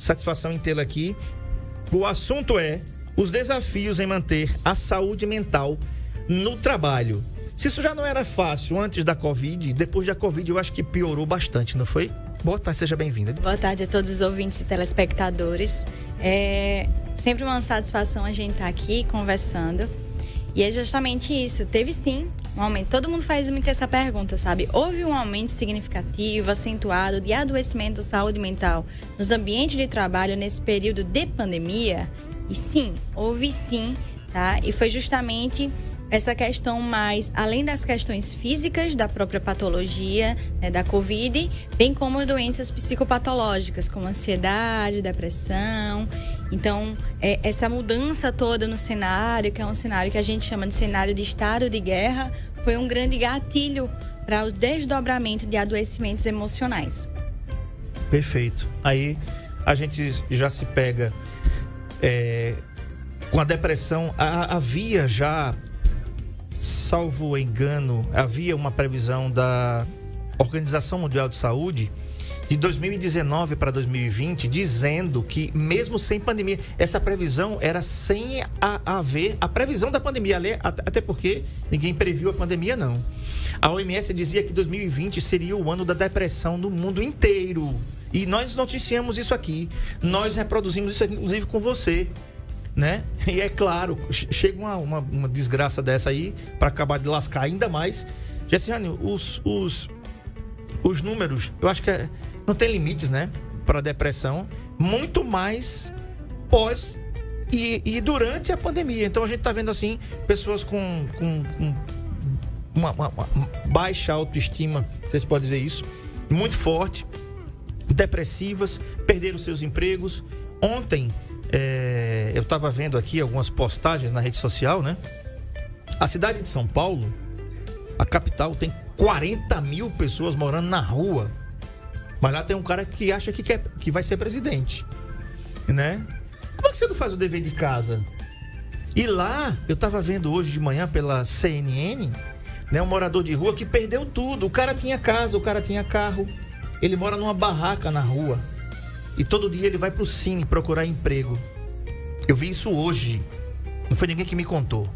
Satisfação em tê-la aqui. O assunto é os desafios em manter a saúde mental no trabalho. Se isso já não era fácil antes da Covid, depois da Covid eu acho que piorou bastante, não foi? Boa tarde, seja bem-vinda. Boa tarde a todos os ouvintes e telespectadores. É sempre uma satisfação a gente estar aqui conversando. E é justamente isso. Teve sim um aumento. Todo mundo faz muito essa pergunta, sabe? Houve um aumento significativo, acentuado de adoecimento da saúde mental nos ambientes de trabalho nesse período de pandemia? E sim, houve sim, tá? E foi justamente essa questão mais, além das questões físicas da própria patologia, né, da Covid, bem como doenças psicopatológicas, como ansiedade, depressão. Então, essa mudança toda no cenário, que é um cenário que a gente chama de cenário de estado de guerra, foi um grande gatilho para o desdobramento de adoecimentos emocionais. Perfeito. Aí a gente já se pega com a depressão. Havia já, salvo engano, havia uma previsão da Organização Mundial de Saúde de 2019 para 2020, dizendo que mesmo sem pandemia, essa previsão era sem haver a previsão da pandemia, até porque ninguém previu a pandemia, não. A OMS dizia que 2020 seria o ano da depressão no mundo inteiro. E nós noticiamos isso aqui. Nós reproduzimos isso, inclusive, com você, né? E é claro, chega uma desgraça dessa aí para acabar de lascar ainda mais. Jessiane, os números, eu acho que não tem limites, né? Para depressão, muito mais pós e durante a pandemia. Então a gente tá vendo assim pessoas com uma baixa autoestima, vocês podem dizer isso, muito forte, depressivas, perderam seus empregos. Ontem eu estava vendo aqui algumas postagens na rede social, né? A cidade de São Paulo, a capital, tem 40 mil pessoas morando na rua. Mas lá tem um cara que acha que vai ser presidente, né? Como é que você não faz o dever de casa? E lá, eu estava vendo hoje de manhã pela CNN, né, um morador de rua que perdeu tudo. O cara tinha casa, o cara tinha carro. Ele mora numa barraca na rua. E todo dia ele vai pro Cine procurar emprego. Eu vi isso hoje. Não foi ninguém que me contou.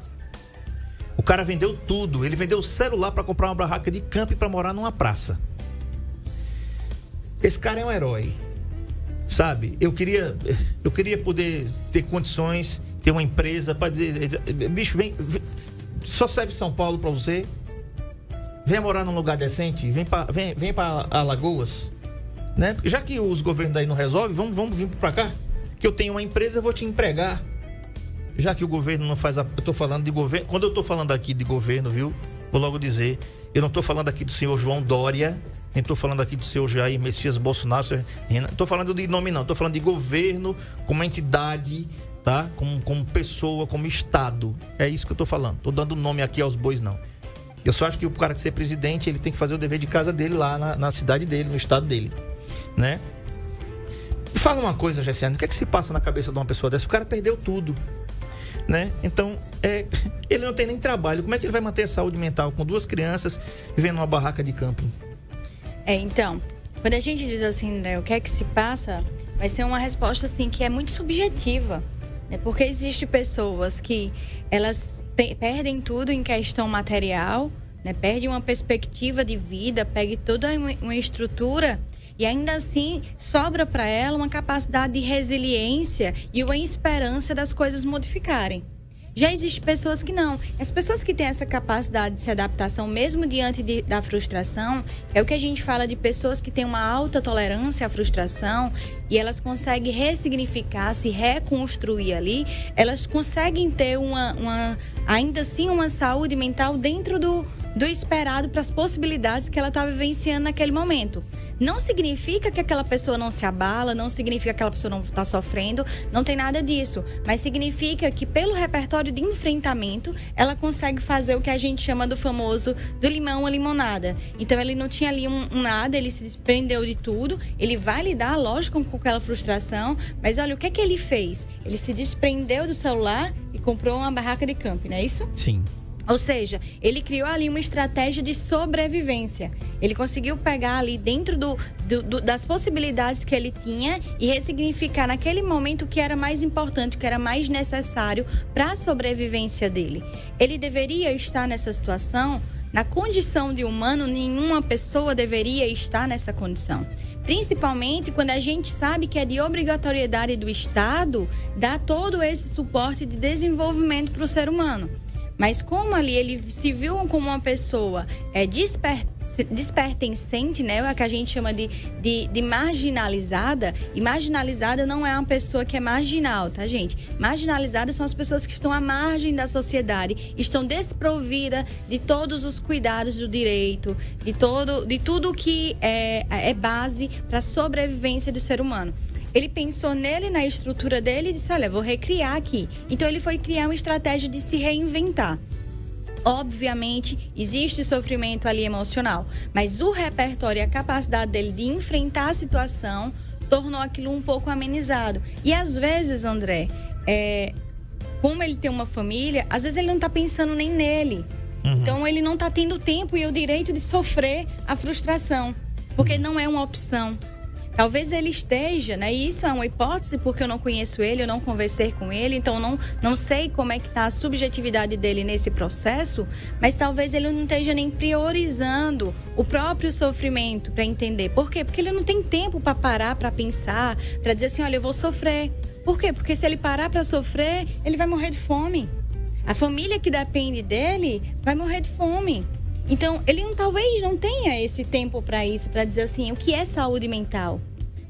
O cara vendeu tudo. Ele vendeu o celular para comprar uma barraca de campo e para morar numa praça. Esse cara é um herói. Sabe? Eu queria poder ter condições, ter uma empresa para dizer, bicho, vem, só serve São Paulo para você. Vem morar num lugar decente, vem para Alagoas, né? Já que os governos daí não resolvem, vamos vir para cá, que eu tenho uma empresa, eu vou te empregar. Já que o governo não faz eu tô falando de governo, quando eu tô falando aqui de governo, viu? Vou logo dizer, eu não tô falando aqui do senhor João Dória, nem tô falando aqui do senhor Jair Messias Bolsonaro, não tô falando de nome não, tô falando de governo como entidade, tá? Como pessoa, como estado. É isso que eu tô falando. Tô dando nome aqui aos bois, não. Eu só acho que o cara que ser presidente, ele tem que fazer o dever de casa dele lá na cidade dele, no estado dele, né? E fala uma coisa, Jessiane, o que é que se passa na cabeça de uma pessoa dessa? O cara perdeu tudo, né? Então, ele não tem nem trabalho. Como é que ele vai manter a saúde mental com 2 crianças vivendo numa barraca de camping? Então, quando a gente diz assim, né, o que é que se passa, vai ser uma resposta assim que é muito subjetiva, né? Porque existem pessoas que elas perdem tudo em questão material, né? Perdem uma perspectiva de vida, perdem toda uma estrutura e ainda assim sobra para ela uma capacidade de resiliência e uma esperança das coisas modificarem. Já existem pessoas que não. As pessoas que têm essa capacidade de se adaptação, mesmo diante da frustração, é o que a gente fala de pessoas que têm uma alta tolerância à frustração e elas conseguem ressignificar, se reconstruir ali, elas conseguem ter ainda assim uma saúde mental dentro do esperado para as possibilidades que ela está vivenciando naquele momento. Não significa que aquela pessoa não se abala, não significa que aquela pessoa não está sofrendo, não tem nada disso. Mas significa que pelo repertório de enfrentamento, ela consegue fazer o que a gente chama do famoso do limão à limonada. Então ele não tinha ali nada, ele se desprendeu de tudo, ele vai lidar, lógico, com aquela frustração, mas olha, o que é que ele fez? Ele se desprendeu do celular e comprou uma barraca de camping, não é isso? Sim. Ou seja, ele criou ali uma estratégia de sobrevivência. Ele conseguiu pegar ali dentro das possibilidades que ele tinha e ressignificar naquele momento o que era mais importante, o que era mais necessário para a sobrevivência dele. Ele deveria estar nessa situação, na condição de humano, nenhuma pessoa deveria estar nessa condição. Principalmente quando a gente sabe que é de obrigatoriedade do Estado dar todo esse suporte de desenvolvimento para o ser humano. Mas como ali ele se viu como uma pessoa despertencente, né? O que a gente chama de marginalizada. E marginalizada não é uma pessoa que é marginal, tá, gente? Marginalizadas são as pessoas que estão à margem da sociedade, estão desprovidas de todos os cuidados do direito, de tudo que é base para a sobrevivência do ser humano. Ele pensou nele, na estrutura dele e disse, olha, vou recriar aqui. Então ele foi criar uma estratégia de se reinventar. Obviamente, existe sofrimento ali emocional, mas o repertório e a capacidade dele de enfrentar a situação tornou aquilo um pouco amenizado. E às vezes, André, como ele tem uma família, às vezes ele não está pensando nem nele. Então ele não está tendo tempo e o direito de sofrer a frustração, porque não é uma opção. Talvez ele esteja, né? E isso é uma hipótese porque eu não conheço ele, eu não conversei com ele, então não sei como é que está a subjetividade dele nesse processo, mas talvez ele não esteja nem priorizando o próprio sofrimento para entender. Por quê? Porque ele não tem tempo para parar, para pensar, para dizer assim, olha, eu vou sofrer. Por quê? Porque se ele parar para sofrer, ele vai morrer de fome. A família que depende dele vai morrer de fome. Então, ele talvez não tenha esse tempo para isso, para dizer assim, o que é saúde mental?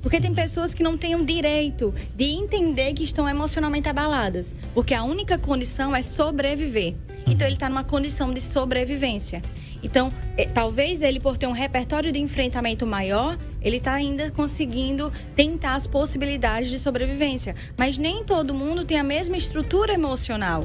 Porque tem pessoas que não têm o direito de entender que estão emocionalmente abaladas, porque a única condição é sobreviver. Então, ele está numa condição de sobrevivência. Então, talvez ele, por ter um repertório de enfrentamento maior, ele está ainda conseguindo tentar as possibilidades de sobrevivência. Mas nem todo mundo tem a mesma estrutura emocional.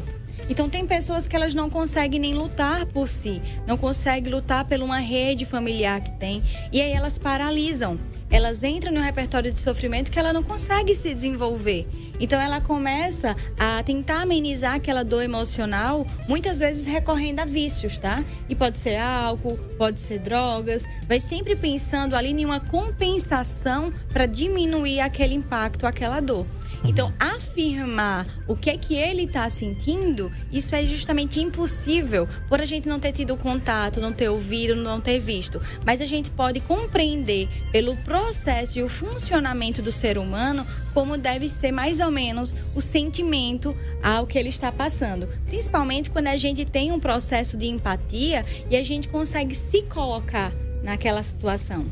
Então, tem pessoas que elas não conseguem nem lutar por si, não conseguem lutar por uma rede familiar que tem, e aí elas paralisam. Elas entram no repertório de sofrimento que ela não consegue se desenvolver. Então, ela começa a tentar amenizar aquela dor emocional, muitas vezes recorrendo a vícios, tá? E pode ser álcool, pode ser drogas, vai sempre pensando ali em uma compensação para diminuir aquele impacto, aquela dor. Então, afirmar o que é que ele está sentindo, isso é justamente impossível por a gente não ter tido contato, não ter ouvido, não ter visto. Mas a gente pode compreender pelo processo e o funcionamento do ser humano como deve ser mais ou menos o sentimento ao que ele está passando. Principalmente quando a gente tem um processo de empatia e a gente consegue se colocar naquela situação.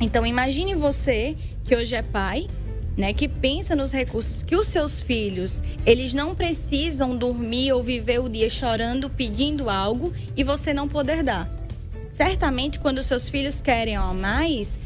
Então, imagine você que hoje é pai, né, que pensa nos recursos que os seus filhos, eles não precisam dormir ou viver o dia chorando, pedindo algo e você não poder dar. Certamente, quando os seus filhos querem a mais,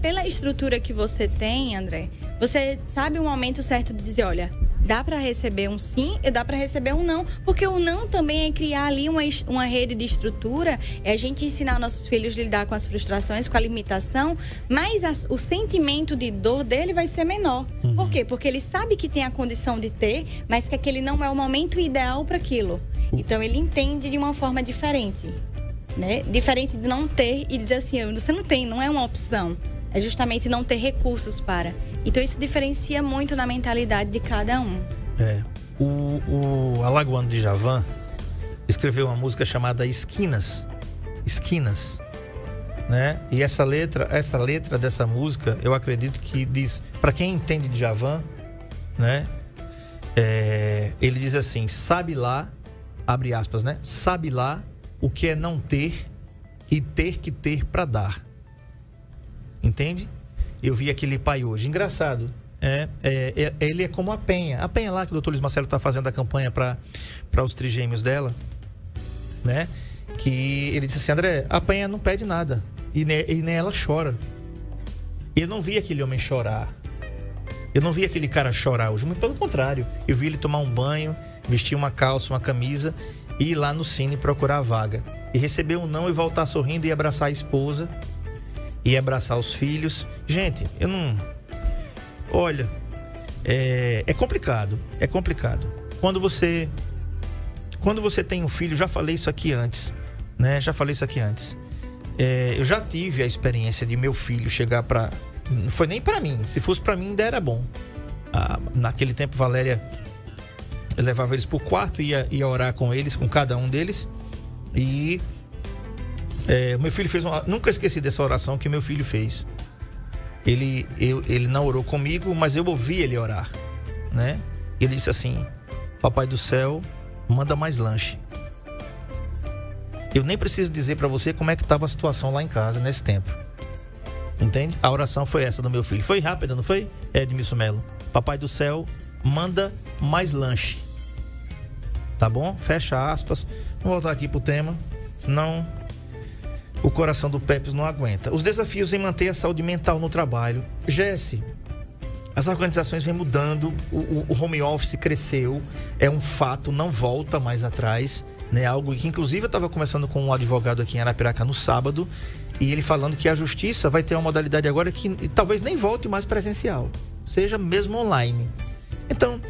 pela estrutura que você tem, André, você sabe o momento certo de dizer, olha, dá para receber um sim e dá para receber um não, porque o não também é criar ali uma rede de estrutura, é a gente ensinar nossos filhos a lidar com as frustrações, com a limitação, mas o sentimento de dor dele vai ser menor. Por quê? Porque ele sabe que tem a condição de ter, mas que aquele não é o momento ideal para aquilo. Então ele entende de uma forma diferente, né? Diferente de não ter e dizer assim, você não tem, não é uma opção. É justamente não ter recursos para. Então isso diferencia muito na mentalidade de cada um. O alagoano Djavan escreveu uma música chamada Esquinas, né? E essa letra dessa música, eu acredito que diz, para quem entende Djavan, né? Ele diz assim, sabe lá, abre aspas, né? Sabe lá o que é não ter e ter que ter para dar. Entende? Eu vi aquele pai hoje. Engraçado. Ele é como a Penha. A Penha lá, que o doutor Luiz Marcelo está fazendo a campanha para os trigêmeos dela, né? Que ele disse assim, André, a Penha não pede nada. E nem ela chora. Eu não vi aquele homem chorar. Eu não vi aquele cara chorar hoje. Muito pelo contrário. Eu vi ele tomar um banho, vestir uma calça, uma camisa e ir lá no Cine procurar a vaga. E receber um não e voltar sorrindo e abraçar a esposa. E abraçar os filhos. Gente, eu não... Olha, é complicado. É complicado. Quando você quando você tem um filho, já falei isso aqui antes, né? Eu já tive a experiência de meu filho chegar para... Não foi nem para mim. Se fosse para mim, ainda era bom. Naquele tempo, Valéria... Eu levava eles pro quarto, ia orar com eles, com cada um deles. E meu filho fez nunca esqueci dessa oração que meu filho fez. Ele não orou comigo, mas eu ouvi ele orar, né? Ele disse assim: Papai do céu, manda mais lanche. Eu nem preciso dizer para você como é que estava a situação lá em casa nesse tempo. Entende? A oração foi essa do meu filho. Foi rápida, não foi, Edmilson Melo? Papai do céu, manda mais lanche. Tá bom? Fecha aspas. Vamos voltar aqui pro tema, senão o coração do Pepes não aguenta. Os desafios em manter a saúde mental no trabalho. Jesse, as organizações vêm mudando, o home office cresceu, é um fato, não volta mais atrás, né? Algo que inclusive eu estava conversando com um advogado aqui em Arapiraca no sábado, e ele falando que a justiça vai ter uma modalidade agora que talvez nem volte mais presencial, seja mesmo online. Então,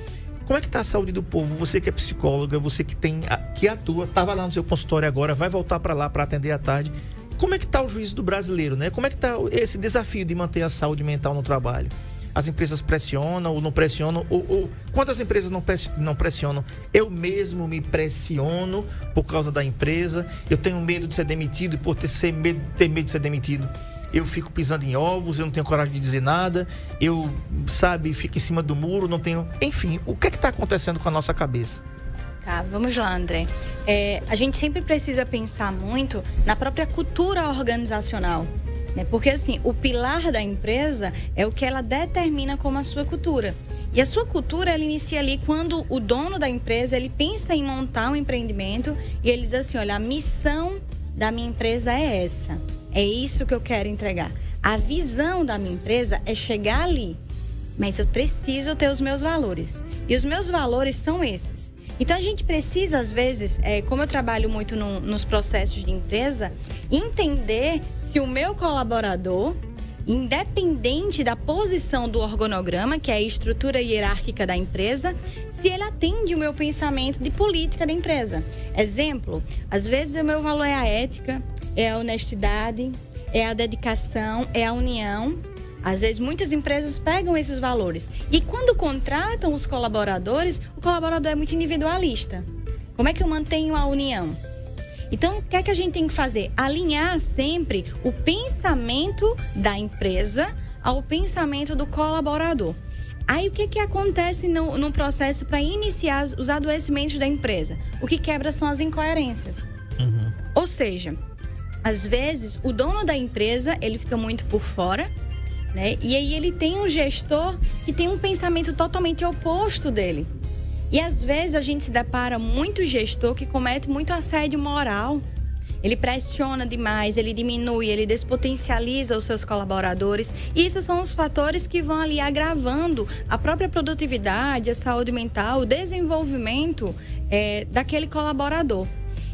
como é que está a saúde do povo? Você que é psicóloga, você que atua, estava lá no seu consultório agora, vai voltar para lá para atender à tarde. Como é que está o juízo do brasileiro, né? Como é que está esse desafio de manter a saúde mental no trabalho? As empresas pressionam ou não pressionam? Ou quantas empresas não pressionam? Eu mesmo me pressiono por causa da empresa. Eu tenho medo de ser demitido e por ter medo de ser demitido, eu fico pisando em ovos, eu não tenho coragem de dizer nada, eu, fico em cima do muro, não tenho... Enfim, o que é que está acontecendo com a nossa cabeça? Tá, vamos lá, André. A gente sempre precisa pensar muito na própria cultura organizacional, né? Porque, assim, o pilar da empresa é o que ela determina como a sua cultura. E a sua cultura, ela inicia ali quando o dono da empresa, ele pensa em montar um empreendimento e ele diz assim, olha, a missão da minha empresa é essa. É isso que eu quero entregar. A visão da minha empresa é chegar ali, mas eu preciso ter os meus valores. E os meus valores são esses. Então, a gente precisa, às vezes, como eu trabalho muito nos processos de empresa, entender se o meu colaborador, independente da posição do organograma, que é a estrutura hierárquica da empresa, se ele atende o meu pensamento de política da empresa. Exemplo, às vezes o meu valor é a ética, é a honestidade, é a dedicação, é a união. Às vezes, muitas empresas pegam esses valores. E quando contratam os colaboradores, o colaborador é muito individualista. Como é que eu mantenho a união? Então, o que é que a gente tem que fazer? Alinhar sempre o pensamento da empresa ao pensamento do colaborador. Aí, o que acontece no processo para iniciar os adoecimentos da empresa? O que quebra são as incoerências. Uhum. Ou seja, às vezes, o dono da empresa, ele fica muito por fora, né? E aí ele tem um gestor que tem um pensamento totalmente oposto dele. E às vezes a gente se depara muito gestor que comete muito assédio moral. Ele pressiona demais, ele diminui, ele despotencializa os seus colaboradores. E isso são os fatores que vão ali agravando a própria produtividade, a saúde mental, o desenvolvimento daquele colaborador.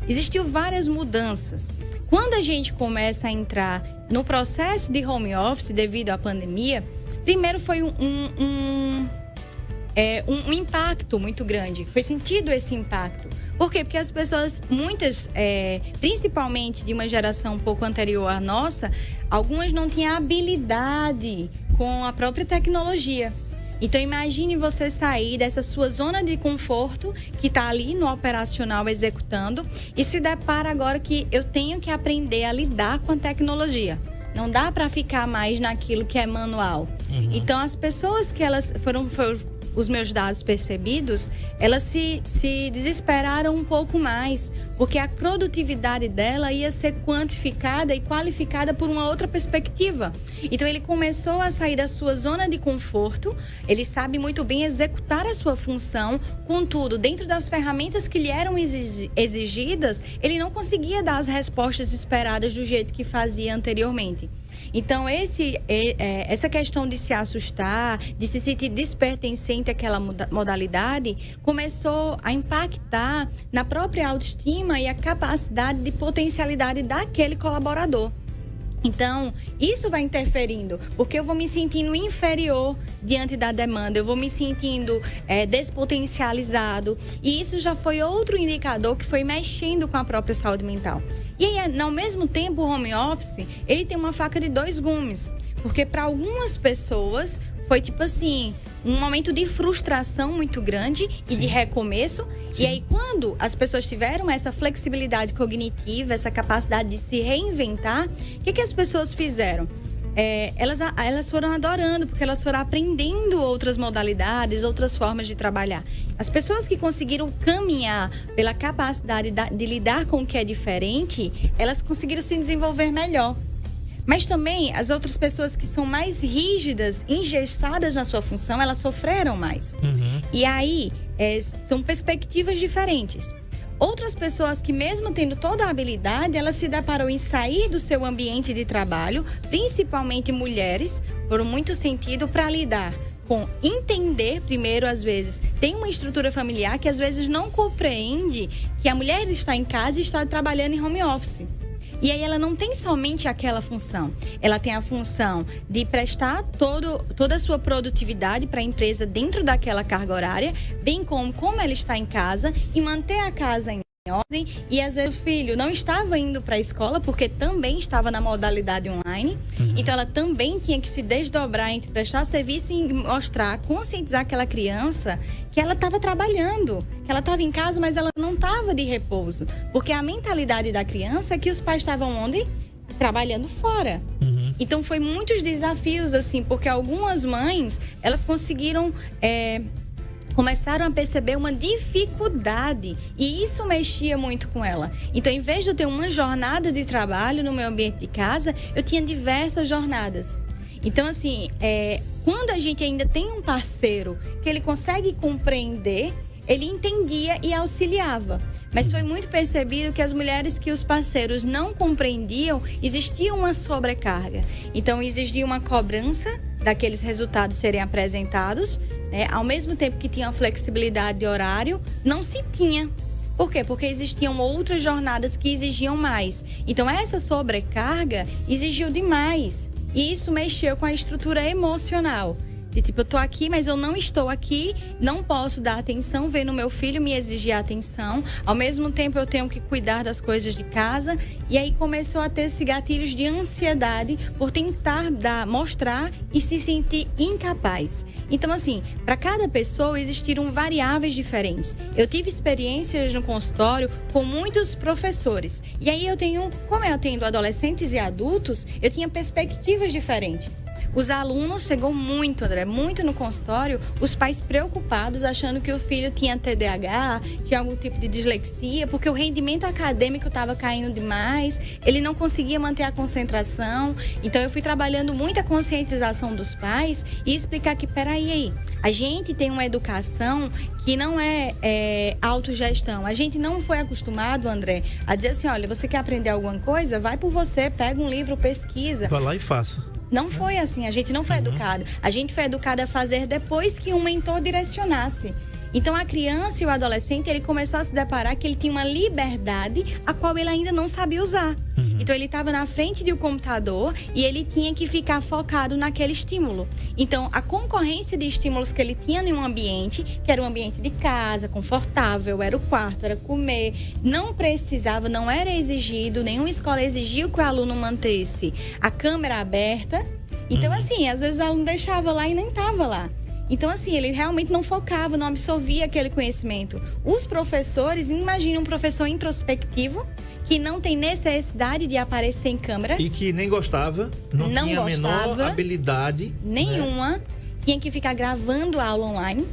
Existiu várias mudanças. Quando a gente começa a entrar no processo de home office devido à pandemia, primeiro foi um impacto muito grande. Foi sentido esse impacto. Por quê? Porque as pessoas, muitas, principalmente de uma geração um pouco anterior à nossa, algumas não tinham habilidade com a própria tecnologia. Então, imagine você sair dessa sua zona de conforto, que está ali no operacional executando, e se depara agora que eu tenho que aprender a lidar com a tecnologia. Não dá para ficar mais naquilo que é manual. Uhum. Então, as pessoas que elas foram os meus dados percebidos, elas se desesperaram um pouco mais, porque a produtividade dela ia ser quantificada e qualificada por uma outra perspectiva. Então, ele começou a sair da sua zona de conforto, ele sabe muito bem executar a sua função, contudo, dentro das ferramentas que lhe eram exigidas, ele não conseguia dar as respostas esperadas do jeito que fazia anteriormente. Então, essa questão de se assustar, de se sentir despertencente àquela modalidade, começou a impactar na própria autoestima e a capacidade de potencialidade daquele colaborador. Então, isso vai interferindo, porque eu vou me sentindo inferior diante da demanda, eu vou me sentindo despotencializado. E isso já foi outro indicador que foi mexendo com a própria saúde mental. E aí, ao mesmo tempo, o home office, ele tem uma faca de dois gumes. Porque para algumas pessoas foi tipo assim, um momento de frustração muito grande e de recomeço. Sim. E aí, quando as pessoas tiveram essa flexibilidade cognitiva, essa capacidade de se reinventar, o que as pessoas fizeram? Elas foram adorando, porque elas foram aprendendo outras modalidades, outras formas de trabalhar. As pessoas que conseguiram caminhar pela capacidade de lidar com o que é diferente, elas conseguiram se desenvolver melhor. Mas também as outras pessoas que são mais rígidas, engessadas na sua função, elas sofreram mais. Uhum. E aí, são perspectivas diferentes. Outras pessoas que mesmo tendo toda a habilidade, elas se deparam em sair do seu ambiente de trabalho, principalmente mulheres, foram muito sentido para lidar com entender, primeiro, às vezes, tem uma estrutura familiar que às vezes não compreende que a mulher está em casa e está trabalhando em home office. E aí ela não tem somente aquela função. Ela tem a função de prestar toda a sua produtividade para a empresa dentro daquela carga horária, bem como ela está em casa e manter a casa em ordem. E às vezes o filho não estava indo para a escola porque também estava na modalidade online. Uhum. Então ela também tinha que se desdobrar entre prestar serviço e mostrar, conscientizar aquela criança que ela estava trabalhando, que ela estava em casa, mas ela não estava de repouso. Porque a mentalidade da criança é que os pais estavam onde? Trabalhando fora. Uhum. Então foi muitos desafios, assim, porque algumas mães, elas conseguiram... começaram a perceber uma dificuldade e isso mexia muito com ela. Então, em vez de eu ter uma jornada de trabalho no meu ambiente de casa, eu tinha diversas jornadas. Então, assim, quando a gente ainda tem um parceiro que ele consegue compreender, ele entendia e auxiliava. Mas foi muito percebido que as mulheres que os parceiros não compreendiam, existia uma sobrecarga. Então, existia uma cobrança daqueles resultados serem apresentados, né? Ao mesmo tempo que tinha flexibilidade de horário, não se tinha. Por quê? Porque existiam outras jornadas que exigiam mais. Então, essa sobrecarga exigiu demais. E isso mexeu com a estrutura emocional. De tipo, eu tô aqui, mas eu não estou aqui, não posso dar atenção, ver no meu filho me exigir atenção. Ao mesmo tempo, eu tenho que cuidar das coisas de casa. E aí começou a ter esses gatilhos de ansiedade por tentar mostrar e se sentir incapaz. Então, assim, para cada pessoa existiram variáveis diferentes. Eu tive experiências no consultório com muitos professores. E aí como eu atendo adolescentes e adultos, eu tinha perspectivas diferentes. Os alunos, chegou muito, André, muito no consultório, os pais preocupados, achando que o filho tinha TDAH, tinha algum tipo de dislexia, porque o rendimento acadêmico estava caindo demais, ele não conseguia manter a concentração. Então, eu fui trabalhando muito a conscientização dos pais e explicar que, peraí, a gente tem uma educação que não é autogestão. A gente não foi acostumado, André, a dizer assim, olha, você quer aprender alguma coisa? Vai por você, pega um livro, pesquisa. Vai lá e faça. Não foi assim, a gente não foi educado. A gente foi educado a fazer depois que um mentor direcionasse. Então, a criança e o adolescente, ele começou a se deparar que ele tinha uma liberdade a qual ele ainda não sabia usar. Uhum. Então, ele estava na frente de um computador e ele tinha que ficar focado naquele estímulo. Então, a concorrência de estímulos que ele tinha em um ambiente, que era um ambiente de casa, confortável, era o quarto, era comer, não precisava, não era exigido, nenhuma escola exigiu que o aluno mantesse a câmera aberta. Então, assim, às vezes o aluno deixava lá e nem estava lá. Então, assim, ele realmente não focava, não absorvia aquele conhecimento. Os professores, imagine um professor introspectivo, que não tem necessidade de aparecer em câmera. E que nem gostava, não tinha a menor habilidade nenhuma, né? Tinha que ficar gravando a aula online.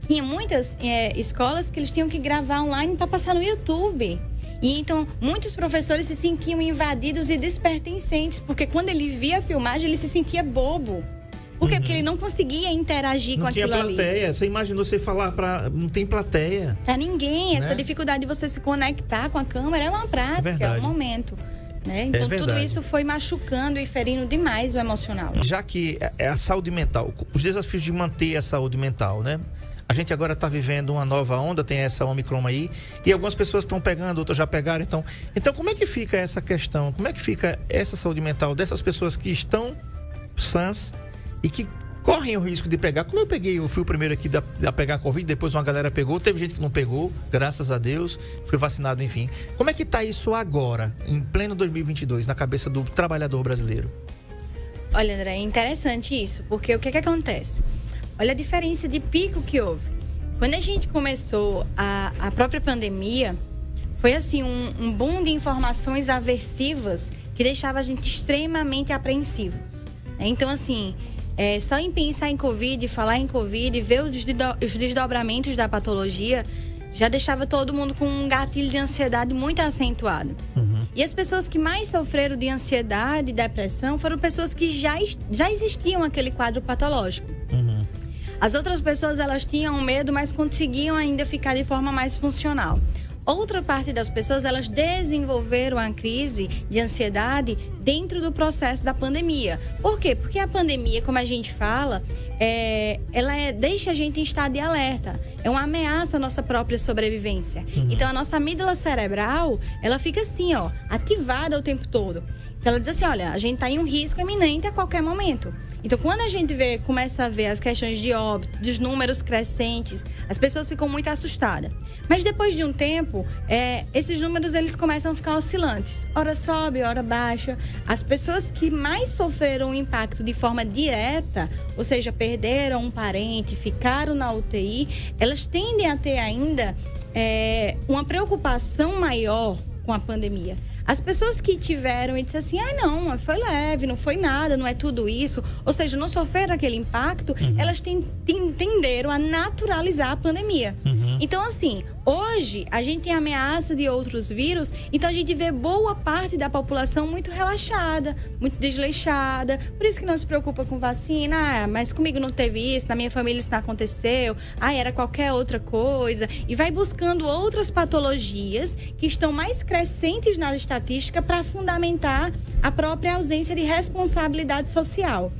Tinha muitas escolas que eles tinham que gravar online para passar no YouTube. E então, muitos professores se sentiam invadidos e despertencentes, porque quando ele via a filmagem, ele se sentia bobo. Por quê? Porque ele não conseguia interagir com aquilo ali. Não tinha plateia. Você imaginou você falar não tem plateia. Pra ninguém. Essa dificuldade de você se conectar com a câmera é uma prática, é um momento. Né? Então, tudo isso foi machucando e ferindo demais o emocional. Já que é a saúde mental, os desafios de manter a saúde mental, né? A gente agora está vivendo uma nova onda, tem essa Omicron aí, e algumas pessoas estão pegando, outras já pegaram. Então, como é que fica essa questão? Como é que fica essa saúde mental dessas pessoas que estão sãs e que correm o risco de pegar? Como eu fui o primeiro aqui a pegar a Covid, depois uma galera pegou, teve gente que não pegou, graças a Deus, fui vacinado, enfim. Como é que está isso agora, em pleno 2022, na cabeça do trabalhador brasileiro? Olha, André, é interessante isso, porque o que acontece? Olha a diferença de pico que houve. Quando a gente começou a própria pandemia, foi assim um boom de informações aversivas que deixava a gente extremamente apreensivos. Então, assim, só em pensar em Covid, falar em Covid, ver os desdobramentos da patologia, já deixava todo mundo com um gatilho de ansiedade muito acentuado. E as pessoas que mais sofreram de ansiedade e depressão foram pessoas que já existiam aquele quadro patológico. As outras pessoas, elas tinham medo, mas conseguiam ainda ficar de forma mais funcional. Outra parte das pessoas, elas desenvolveram a crise de ansiedade dentro do processo da pandemia. Por quê? Porque a pandemia, como a gente fala, deixa a gente em estado de alerta. É uma ameaça à nossa própria sobrevivência. Então, a nossa amígdala cerebral, ela fica assim, ativada o tempo todo. Então, ela diz assim, olha, a gente está em um risco iminente a qualquer momento. Então, quando a gente começa a ver as questões de óbito, dos números crescentes, as pessoas ficam muito assustadas. Mas depois de um tempo, esses números eles começam a ficar oscilantes. Ora sobe, ora baixa. As pessoas que mais sofreram o impacto de forma direta, ou seja, perderam um parente, ficaram na UTI, elas tendem a ter ainda uma preocupação maior com a pandemia. As pessoas que tiveram e disseram assim, não, foi leve, não foi nada, não é tudo isso, ou seja, não sofreram aquele impacto, elas tenderam a naturalizar a pandemia. Então, assim, hoje a gente tem ameaça de outros vírus, então a gente vê boa parte da população muito relaxada, muito desleixada, por isso que não se preocupa com vacina, mas comigo não teve isso, na minha família isso não aconteceu, era qualquer outra coisa, e vai buscando outras patologias que estão mais crescentes na estatística para fundamentar a própria ausência de responsabilidade social.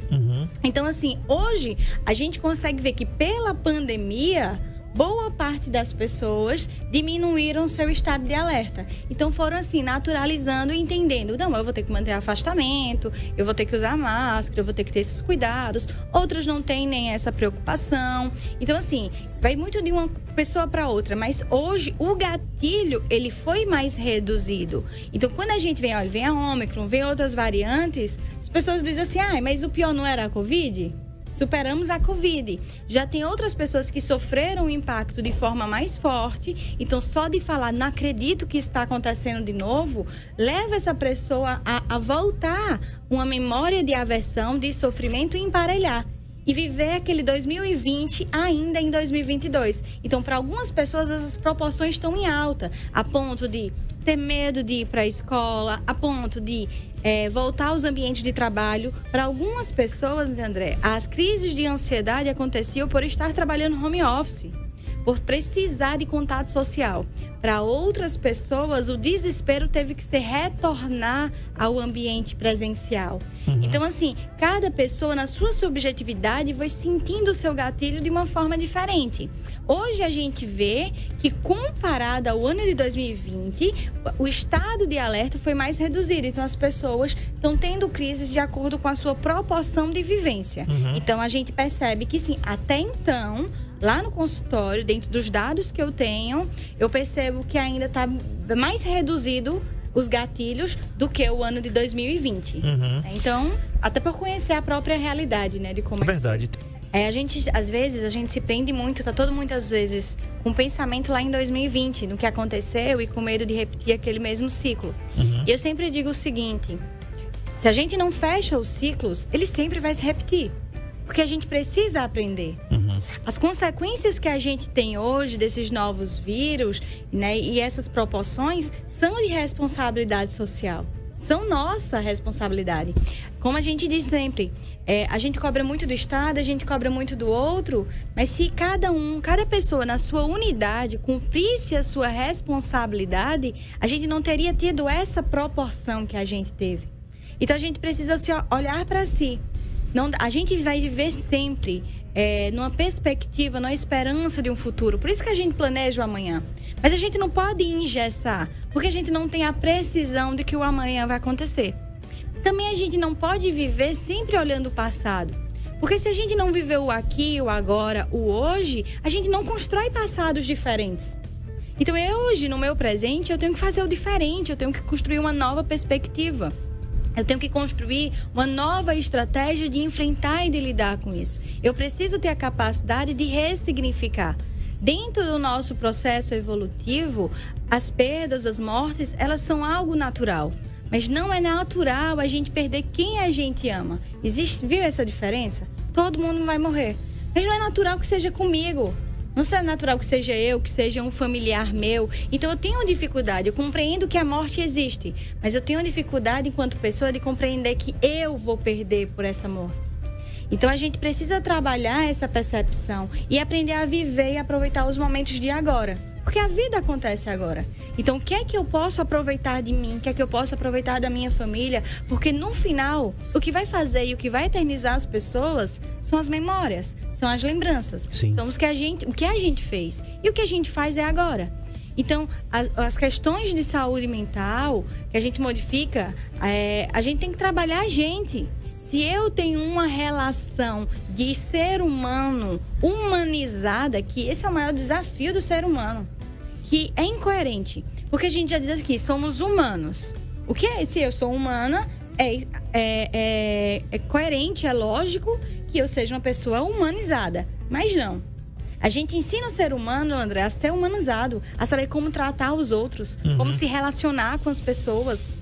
Então, assim, hoje a gente consegue ver que pela pandemia, boa parte das pessoas diminuíram seu estado de alerta. Então foram assim, naturalizando e entendendo. Não, eu vou ter que manter afastamento, eu vou ter que usar máscara, eu vou ter que ter esses cuidados. Outras não têm nem essa preocupação. Então, assim, vai muito de uma pessoa para outra. Mas hoje o gatilho, ele foi mais reduzido. Então, quando a gente vem a Omicron, vem outras variantes, as pessoas dizem assim, mas o pior não era a Covid? Superamos a Covid. Já tem outras pessoas que sofreram o impacto de forma mais forte. Então, só de falar, não acredito que está acontecendo de novo, leva essa pessoa a voltar uma memória de aversão, de sofrimento e emparelhar. E viver aquele 2020 ainda em 2022. Então, para algumas pessoas, as proporções estão em alta, a ponto de ter medo de ir para a escola, a ponto de voltar aos ambientes de trabalho. Para algumas pessoas, André, as crises de ansiedade aconteciam por estar trabalhando home office, por precisar de contato social. Para outras pessoas, o desespero teve que se retornar ao ambiente presencial. Então, assim, cada pessoa, na sua subjetividade, vai sentindo o seu gatilho de uma forma diferente. Hoje, a gente vê que, comparado ao ano de 2020, o estado de alerta foi mais reduzido. Então, as pessoas estão tendo crises de acordo com a sua proporção de vivência. Então, a gente percebe que, sim, até então, lá no consultório, dentro dos dados que eu tenho, eu percebo que ainda está mais reduzido os gatilhos do que o ano de 2020. Então, até por conhecer a própria realidade, né? De como é verdade. Às vezes, a gente se prende muito, tá todo muitas vezes com um pensamento lá em 2020, no que aconteceu e com medo de repetir aquele mesmo ciclo. E eu sempre digo o seguinte, se a gente não fecha os ciclos, ele sempre vai se repetir. Porque a gente precisa aprender. As consequências que a gente tem hoje desses novos vírus, né, e essas proporções são de responsabilidade social. São nossa responsabilidade. Como a gente diz sempre, a gente cobra muito do Estado, a gente cobra muito do outro, mas se cada pessoa na sua unidade cumprisse a sua responsabilidade, a gente não teria tido essa proporção que a gente teve. Então a gente precisa olhar para si. A gente vai viver sempre numa perspectiva, numa esperança de um futuro. Por isso que a gente planeja o amanhã. Mas a gente não pode engessar, porque a gente não tem a precisão de que o amanhã vai acontecer. Também a gente não pode viver sempre olhando o passado. Porque se a gente não viver o aqui, o agora, o hoje, a gente não constrói passados diferentes. Então, hoje, no meu presente, eu tenho que fazer o diferente, eu tenho que construir uma nova perspectiva. Eu tenho que construir uma nova estratégia de enfrentar e de lidar com isso. Eu preciso ter a capacidade de ressignificar. Dentro do nosso processo evolutivo, as perdas, as mortes, elas são algo natural. Mas não é natural a gente perder quem a gente ama. Viu essa diferença? Todo mundo vai morrer. Mas não é natural que seja comigo. Não é natural que seja eu, que seja um familiar meu. Então eu tenho dificuldade, eu compreendo que a morte existe. Mas eu tenho dificuldade enquanto pessoa de compreender que eu vou perder por essa morte. Então a gente precisa trabalhar essa percepção e aprender a viver e aproveitar os momentos de agora. Porque a vida acontece agora. Então, o que é que eu posso aproveitar de mim? O que é que eu posso aproveitar da minha família? Porque, no final, o que vai fazer e o que vai eternizar as pessoas são as memórias, são as lembranças. Sim. São o que a gente fez. E o que a gente faz é agora. Então, as questões de saúde mental que a gente modifica, a gente tem que trabalhar a gente. Se eu tenho uma relação de ser humano humanizada, que esse é o maior desafio do ser humano, que é incoerente. Porque a gente já diz aqui, somos humanos. O que é? Se eu sou humana, é coerente, é lógico que eu seja uma pessoa humanizada. Mas não. A gente ensina o ser humano, André, a ser humanizado, a saber como tratar os outros, como se relacionar com as pessoas.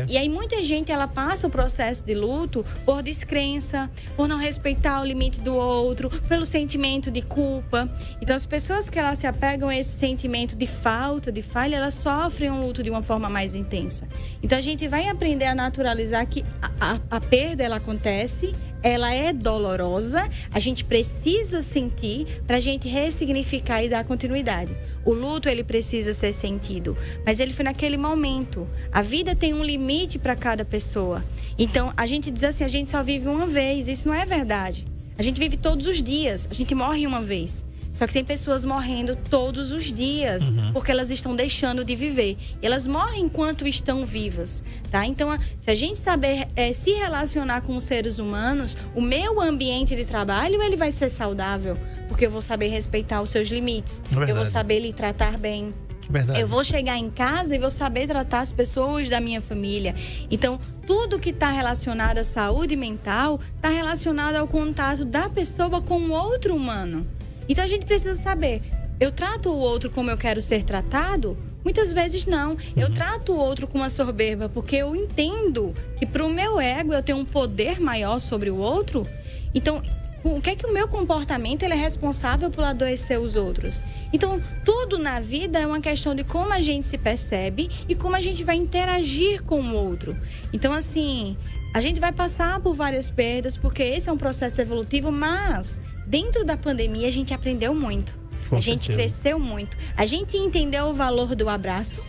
E aí muita gente, ela passa o processo de luto por descrença, por não respeitar o limite do outro, pelo sentimento de culpa. Então as pessoas que elas se apegam a esse sentimento de falta, de falha, elas sofrem um luto de uma forma mais intensa. Então a gente vai aprender a naturalizar que a perda, ela acontece, ela é dolorosa, a gente precisa sentir para a gente ressignificar e dar continuidade. O luto, ele precisa ser sentido, mas ele foi naquele momento. A vida tem um limite para cada pessoa. Então, a gente diz assim, a gente só vive uma vez. Isso não é verdade. A gente vive todos os dias, a gente morre uma vez. Só que tem pessoas morrendo todos os dias, porque elas estão deixando de viver. E elas morrem enquanto estão vivas, tá? Então, se a gente saber se relacionar com os seres humanos, o meu ambiente de trabalho, ele vai ser saudável. Porque eu vou saber respeitar os seus limites. Eu vou saber lhe tratar bem. Verdade. Eu vou chegar em casa e vou saber tratar as pessoas da minha família. Então, tudo que está relacionado à saúde mental está relacionado ao contato da pessoa com o outro humano. Então, a gente precisa saber, eu trato o outro como eu quero ser tratado? Muitas vezes não. Eu trato o outro com uma soberba porque eu entendo que para o meu ego eu tenho um poder maior sobre o outro. Então, o que é que o meu comportamento ele é responsável por adoecer os outros? Então, tudo na vida é uma questão de como a gente se percebe e como a gente vai interagir com o outro. Então, assim, a gente vai passar por várias perdas, porque esse é um processo evolutivo, mas dentro da pandemia a gente aprendeu muito. A gente cresceu muito. A gente entendeu o valor do abraço,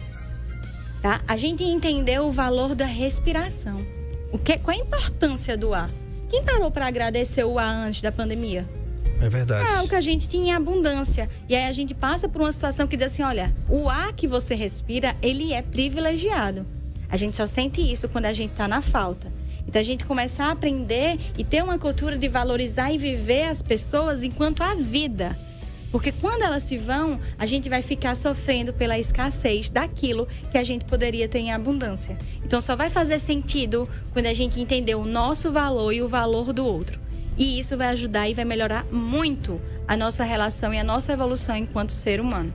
tá? A gente entendeu o valor da respiração. Qual a importância do ar? Quem parou para agradecer o ar antes da pandemia? É verdade. É o que a gente tinha em abundância. E aí a gente passa por uma situação que diz assim, olha, o ar que você respira, ele é privilegiado. A gente só sente isso quando a gente está na falta. Então a gente começa a aprender e ter uma cultura de valorizar e viver as pessoas enquanto a vida. Porque quando elas se vão, a gente vai ficar sofrendo pela escassez daquilo que a gente poderia ter em abundância. Então só vai fazer sentido quando a gente entender o nosso valor e o valor do outro. E isso vai ajudar e vai melhorar muito a nossa relação e a nossa evolução enquanto ser humano.